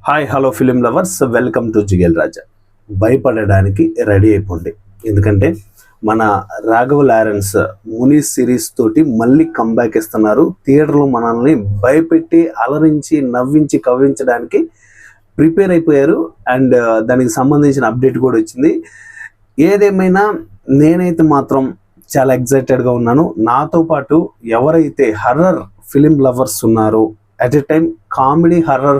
Hi hello film lovers, welcome to Jigel Raja. భయపడడానికి ready అయిపోండి, ఎందుకంటే మన రాఘవ లారెన్స్ ముని సిరీస్ తోటి మళ్ళీ కంబ్యాక్ ఇస్తున్నారు. థియేటర్లో మనల్ని భయపెట్టి అలరించి నవ్వించి కవ్వించడానికి ప్రిపేర్ అయిపోయారు. అండ్ దానికి సంబంధించిన అప్డేట్ కూడా వచ్చింది. ఏదేమైనా నేనైతే మాత్రం చాలా ఎక్సైటెడ్గా ఉన్నాను. నాతో పాటు ఎవరైతే హర్రర్ ఫిలిం లవర్స్ ఉన్నారో, at a time comedy horror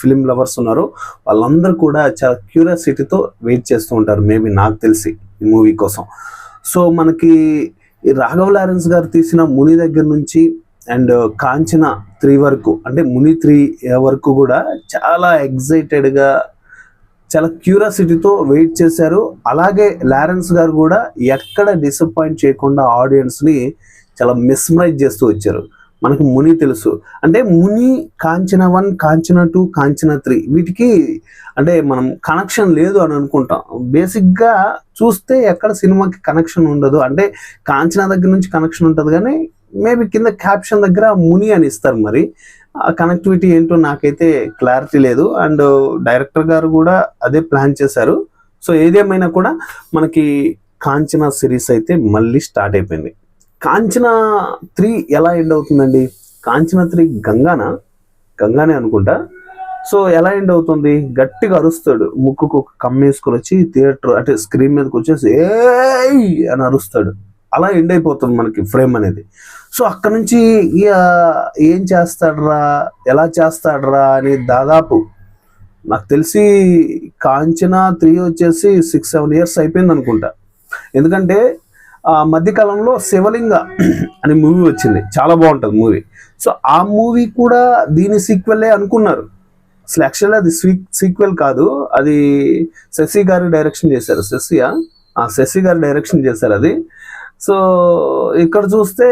film lovers ఉన్నారో వాళ్ళందరూ కూడా చాలా క్యూరియాసిటీతో వెయిట్ చేస్తూ ఉంటారు, మేబీ నాకు తెలిసి ఈ మూవీ కోసం. సో మనకి రాఘవ లారెన్స్ గారు తీసిన ముని దగ్గర నుంచి అండ్ కాంచన 3 వరకు, అంటే ముని 3 వరకు కూడా చాలా ఎక్సైటెడ్గా చాలా క్యూరియాసిటీతో వెయిట్ చేశారు. అలాగే లారెన్స్ గారు కూడా ఎక్కడ డిసప్పాయింట్ చేయకుండా ఆడియన్స్ని చాలా మిస్మరైజ్ చేస్తూ వచ్చారు. మనకి ముని తెలుసు, అంటే ముని కాంచన 1, కాంచన 2, కాంచన 3 వీటికి అంటే మనం కనెక్షన్ లేదు అని అనుకుంటాం. బేసిక్గా చూస్తే ఎక్కడ సినిమాకి కనెక్షన్ ఉండదు, అంటే కాంచన దగ్గర నుంచి కనెక్షన్ ఉంటుంది కానీ మేబీ కింద క్యాప్షన్ దగ్గర ముని అని ఇస్తారు. మరి ఆ కనెక్టివిటీ ఏంటో నాకైతే క్లారిటీ లేదు. అండ్ డైరెక్టర్ గారు కూడా అదే ప్లాన్ చేశారు. సో ఏదేమైనా కూడా మనకి కాంచన సిరీస్ అయితే మళ్ళీ స్టార్ట్ అయిపోయింది. కాంచన 3 ఎలా ఎండ్ అవుతుందండి? కాంచన 3 గంగానే అనుకుంటా. సో ఎలా ఎండ్ అవుతుంది? గట్టిగా అరుస్తాడు, ముక్కుకు కమ్మేసుకొని వచ్చి థియేటర్ అంటే స్క్రీన్ మీదకి వచ్చేసి ఏయ్ అని అరుస్తాడు. అలా ఎండ్ అయిపోతుంది మనకి ఫ్రేమ్ అనేది. సో అక్కడ నుంచి ఏం చేస్తాడరా, ఎలా చేస్తాడరా అని దాదాపు నాకు తెలిసి కాంచన 3 వచ్చేసి 6-7 ఇయర్స్ అయిపోయింది అనుకుంటా. ఎందుకంటే మధ్యకాలంలో శివలింగ అనే మూవీ వచ్చింది, చాలా బాగుంటుంది మూవీ. సో ఆ మూవీ కూడా దీని సీక్వెలే అనుకున్నారు. అసలు యాక్చువల్గా అది సీక్వెల్ కాదు, అది శశి గారు డైరెక్షన్ చేశారు. శశి గారు డైరెక్షన్ చేశారు అది. సో ఇక్కడ చూస్తే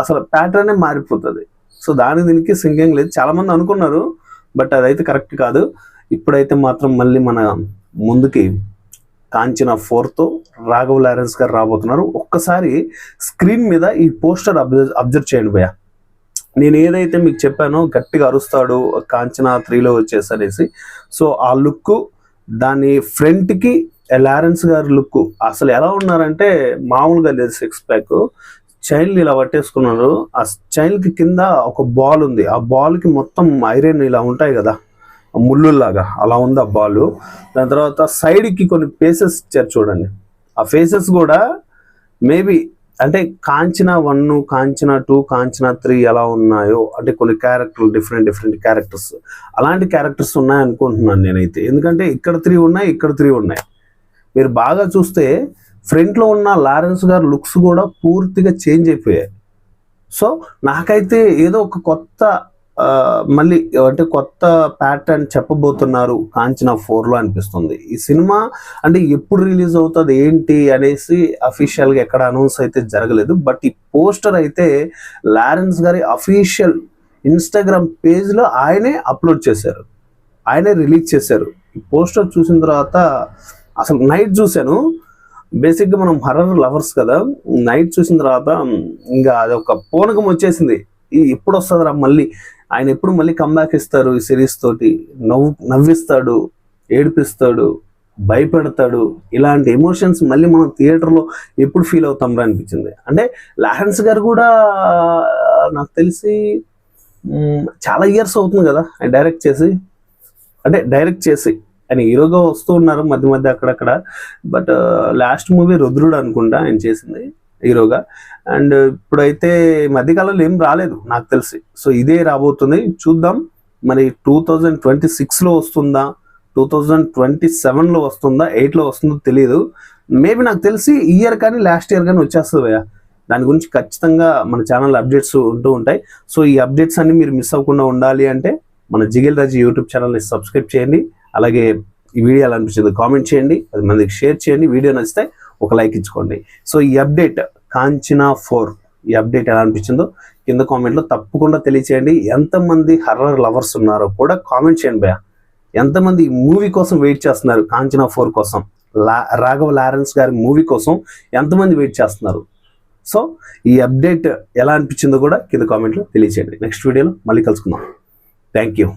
అసలు ప్యాటర్నే మారిపోతుంది. సో దీనికి సింగింగ్ లేదు, చాలామంది అనుకున్నారు, బట్ అదైతే కరెక్ట్ కాదు. ఇప్పుడైతే మాత్రం మళ్ళీ మన ముందుకి కాంచన 4తో రాఘవ లారెన్స్ గారు రాబోతున్నారు. ఒక్కసారి స్క్రీన్ మీద ఈ పోస్టర్ అబ్జర్వ్ చేయండి భయ్య. నేను ఏదైతే మీకు చెప్పానో గట్టిగా అరుస్తాడు కాంచన 3లో వచ్చేసనేసి, సో ఆ లుక్, దాని ఫ్రంట్కి లారెన్స్ గారి లుక్ అసలు ఎలా ఉన్నారంటే మామూలుగా లేదు. 6 ప్యాక్ చైన్లు ఇలా పట్టేసుకున్నారు. ఆ చైన్కి కింద ఒక బాల్ ఉంది, ఆ బాల్కి మొత్తం ఐరన్ ఇలా ఉంటాయి కదా ముళ్ళులాగా, అలా ఉంది ఆ బాల్. దాని తర్వాత సైడ్కి కొన్ని ఫేసెస్ ఇచ్చారు చూడండి. ఆ ఫేసెస్ కూడా మేబీ అంటే కాంచన 1, కాంచన 2, కాంచన 3 ఎలా ఉన్నాయో, అంటే కొన్ని క్యారెక్టర్లు డిఫరెంట్ క్యారెక్టర్స్, అలాంటి క్యారెక్టర్స్ ఉన్నాయనుకుంటున్నాను నేనైతే. ఎందుకంటే ఇక్కడ 3 ఉన్నాయి, ఇక్కడ 3 ఉన్నాయి. మీరు బాగా చూస్తే ఫ్రంట్లో ఉన్న లారెన్స్ గారు లుక్స్ కూడా పూర్తిగా చేంజ్ అయిపోయాయి. సో నాకైతే ఏదో ఒక కొత్త మళ్ళీ అంటే కొత్త ప్యాటర్న్ చెప్పబోతున్నారు కాంచన 4లో అనిపిస్తుంది. ఈ సినిమా అంటే ఎప్పుడు రిలీజ్ అవుతుంది ఏంటి అనేసి అఫీషియల్గా ఎక్కడ అనౌన్స్ అయితే జరగలేదు. బట్ ఈ పోస్టర్ అయితే లారెన్స్ గారి అఫీషియల్ ఇన్స్టాగ్రామ్ పేజ్లో ఆయనే అప్లోడ్ చేశారు, ఆయనే రిలీజ్ చేశారు. ఈ పోస్టర్ చూసిన తర్వాత అసలు నైట్ చూశాను. బేసిక్గా మనం హర్రర్ లవర్స్ కదా, నైట్ చూసిన తర్వాత ఇంకా అదొక పూనకం వచ్చేసింది. ఎప్పుడు వస్తుందిరా మళ్ళీ, ఆయన ఎప్పుడు మళ్ళీ కంబ్యాక్ ఇస్తారు ఈ సిరీస్ తోటి, నవ్విస్తాడు, ఏడిపిస్తాడు, భయపెడతాడు. ఇలాంటి ఎమోషన్స్ మళ్ళీ మనం థియేటర్లో ఎప్పుడు ఫీల్ అవుతాం రా అనిపించింది. అంటే లారెన్స్ గారు కూడా నాకు తెలిసి చాలా ఇయర్స్ అవుతుంది కదా ఆయన డైరెక్ట్ చేసి ఆయన హీరోగా వస్తూ ఉన్నారు మధ్య అక్కడక్కడ. బట్ లాస్ట్ మూవీ రుద్రుడు అనుకుంటా ఆయన చేసింది హీరోగా. అండ్ ఇప్పుడైతే మధ్యకాలంలో ఏం రాలేదు నాకు తెలిసి. సో ఇదే రాబోతుంది, చూద్దాం. మరి 2026లో వస్తుందా, 2027లో వస్తుందా, 8లో వస్తుందో తెలియదు. మేబీ నాకు తెలిసి ఈ ఇయర్ కానీ లాస్ట్ ఇయర్ కానీ వచ్చేస్తుంది భయ్యా. దాని గురించి ఖచ్చితంగా మన ఛానల్ అప్డేట్స్ ఉంటూ ఉంటాయి. సో ఈ అప్డేట్స్ అన్ని మీరు మిస్ అవ్వకుండా ఉండాలి అంటే మన జిగేల్ రాజు యూట్యూబ్ ఛానల్ని సబ్స్క్రైబ్ చేయండి. అలాగే ఈ వీడియో ఎలా అనిపించింది కామెంట్ చేయండి, 10 మందికి షేర్ చేయండి. వీడియో నచ్చితే ఒక లైక్ ఇచ్చుకోండి. సో ఈ అప్డేట్ కాంచన 4 ఈ అప్డేట్ ఎలా అనిపించిందో కింద కామెంట్లో తప్పకుండా తెలియచేయండి. ఎంతమంది హర్రర్ లవర్స్ ఉన్నారో కూడా కామెంట్ చేయండి భయ్యా. ఎంతమంది ఈ మూవీ కోసం వెయిట్ చేస్తున్నారు, కాంచన 4 కోసం, రాఘవ లారెన్స్ గారి మూవీ కోసం ఎంతమంది వెయిట్ చేస్తున్నారు? సో ఈ అప్డేట్ ఎలా అనిపించిందో కూడా కింద కామెంట్లో తెలియచేయండి. నెక్స్ట్ వీడియోలో మళ్ళీ కలుసుకుందాం. Thank you.